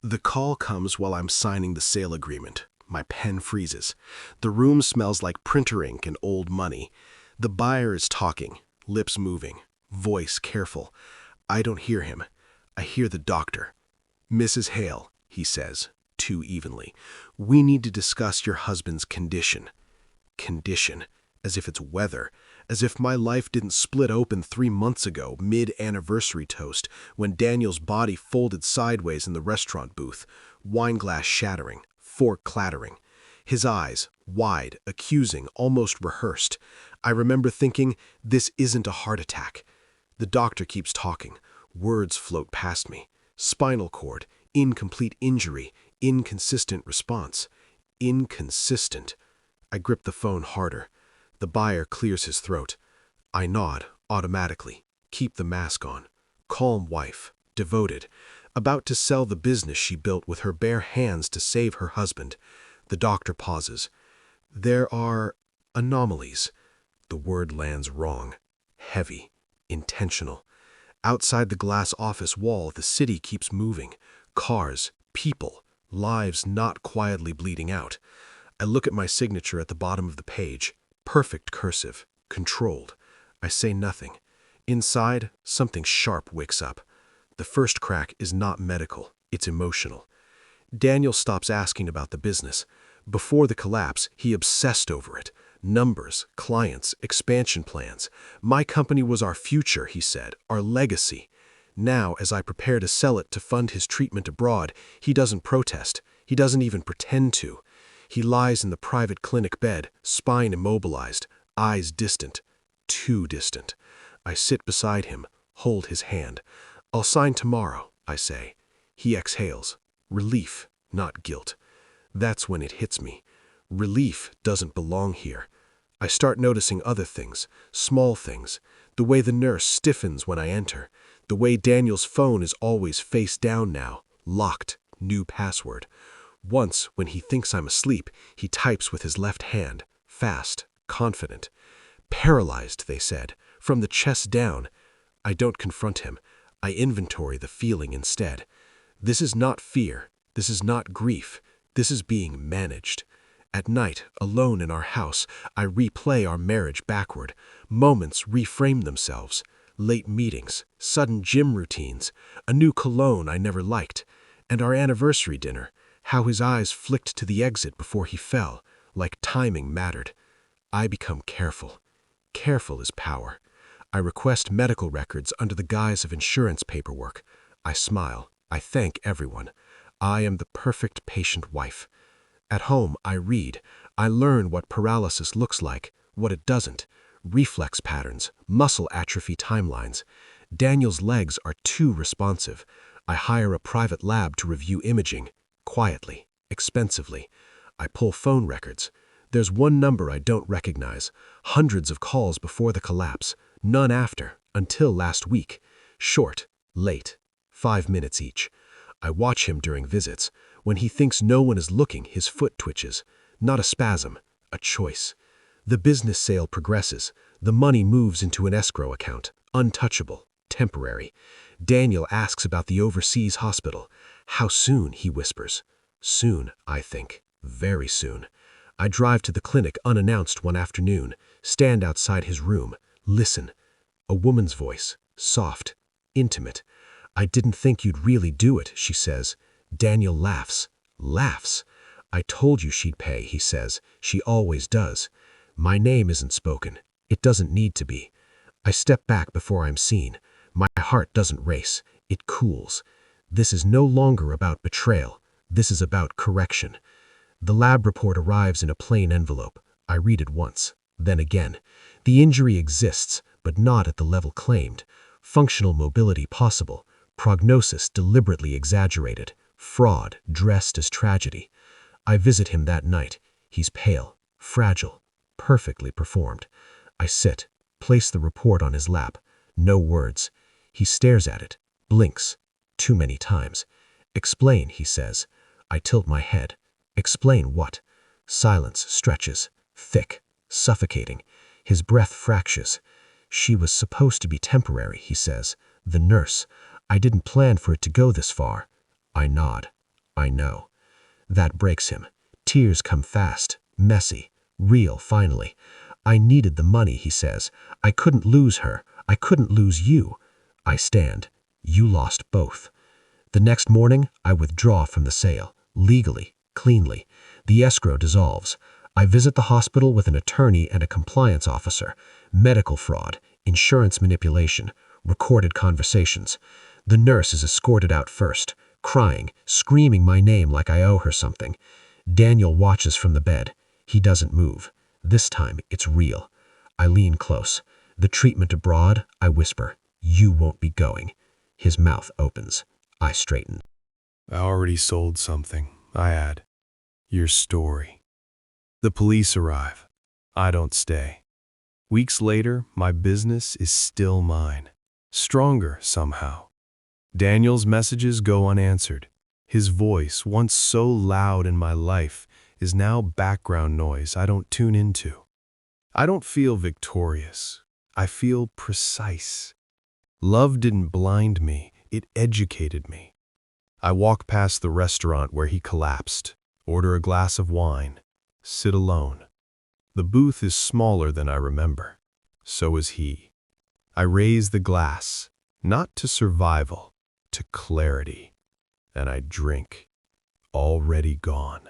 The call comes while I'm signing the sale agreement. My pen freezes. The room smells like printer ink and old money. The buyer is talking, lips moving, voice careful. I don't hear him. I hear the doctor. "Mrs. Hale," he says, too evenly, "we need to discuss your husband's condition." Condition, as if it's weather, as if my life didn't split open 3 months ago, mid-anniversary toast, when Daniel's body folded sideways in the restaurant booth, wine glass shattering, fork clattering. His eyes, wide, accusing, almost rehearsed. I remember thinking, this isn't a heart attack. The doctor keeps talking. Words float past me. Spinal cord, incomplete injury, inconsistent response. Inconsistent. I grip the phone harder. The buyer clears his throat. I nod, automatically. Keep the mask on. Calm wife, devoted, about to sell the business she built with her bare hands to save her husband. The doctor pauses. There are anomalies. The word lands wrong. Heavy. Intentional. Outside the glass office wall, the city keeps moving. Cars, people, lives not quietly bleeding out. I look at my signature at the bottom of the page. Perfect cursive. Controlled. I say nothing. Inside, something sharp wakes up. The first crack is not medical. It's emotional. Daniel stops asking about the business. Before the collapse, he obsessed over it. Numbers, clients, expansion plans. My company was our future, he said, our legacy. Now, as I prepare to sell it to fund his treatment abroad, he doesn't protest. He doesn't even pretend to. He lies in the private clinic bed, spine immobilized, eyes distant. Too distant. I sit beside him, hold his hand. I'll sign tomorrow, I say. He exhales. Relief, not guilt. That's when it hits me. Relief doesn't belong here. I start noticing other things, small things. The way the nurse stiffens when I enter. The way Daniel's phone is always face down now, locked, new password. Once, when he thinks I'm asleep, he types with his left hand, fast, confident. Paralyzed, they said, from the chest down. I don't confront him. I inventory the feeling instead. This is not fear. This is not grief. This is being managed. At night, alone in our house, I replay our marriage backward. Moments reframe themselves. Late meetings, sudden gym routines, a new cologne I never liked, and our anniversary dinner, how his eyes flicked to the exit before he fell, like timing mattered. I become careful. Careful is power. I request medical records under the guise of insurance paperwork. I smile. I thank everyone. I am the perfect patient wife. At home, I read. I learn what paralysis looks like, what it doesn't. Reflex patterns, muscle atrophy timelines. Daniel's legs are too responsive. I hire a private lab to review imaging. Quietly, expensively. I pull phone records. There's one number I don't recognize. Hundreds of calls before the collapse. None after, until last week. Short, late, 5 minutes each. I watch him during visits. When he thinks no one is looking, his foot twitches. Not a spasm, a choice. The business sale progresses. The money moves into an escrow account, untouchable, temporary. Daniel asks about the overseas hospital. How soon, he whispers. Soon, I think. Very soon. I drive to the clinic unannounced one afternoon, stand outside his room, listen. A woman's voice, soft, intimate. I didn't think you'd really do it, she says. Daniel laughs. Laughs. I told you she'd pay, he says. She always does. My name isn't spoken. It doesn't need to be. I step back before I'm seen. My heart doesn't race. It cools. This is no longer about betrayal. This is about correction. The lab report arrives in a plain envelope. I read it once, then again. The injury exists, but not at the level claimed. Functional mobility possible. Prognosis deliberately exaggerated. Fraud dressed as tragedy. I visit him that night. He's pale, fragile, perfectly performed. I sit, place the report on his lap. No words. He stares at it, blinks. Too many times. Explain, he says. I tilt my head. Explain what? Silence stretches, thick, suffocating. His breath fractures. She was supposed to be temporary, he says. The nurse. I didn't plan for it to go this far. I nod. I know. That breaks him. Tears come fast, messy, real finally. I needed the money, he says. I couldn't lose her. I couldn't lose you. I stand. You lost both. The next morning, I withdraw from the sale, legally, cleanly. The escrow dissolves. I visit the hospital with an attorney and a compliance officer. Medical fraud, insurance manipulation, recorded conversations. The nurse is escorted out first, crying, screaming my name like I owe her something. Daniel watches from the bed. He doesn't move. This time, it's real. I lean close. The treatment abroad, I whisper, you won't be going. His mouth opens. I straighten. I already sold something, I add. Your story. The police arrive. I don't stay. Weeks later, my business is still mine. Stronger somehow. Daniel's messages go unanswered. His voice, once so loud in my life, is now background noise I don't tune into. I don't feel victorious. I feel precise. Love didn't blind me, it educated me. I walk past the restaurant where he collapsed, order a glass of wine, sit alone. The booth is smaller than I remember. So is he. I raise the glass, not to survival, to clarity, and I drink, already gone.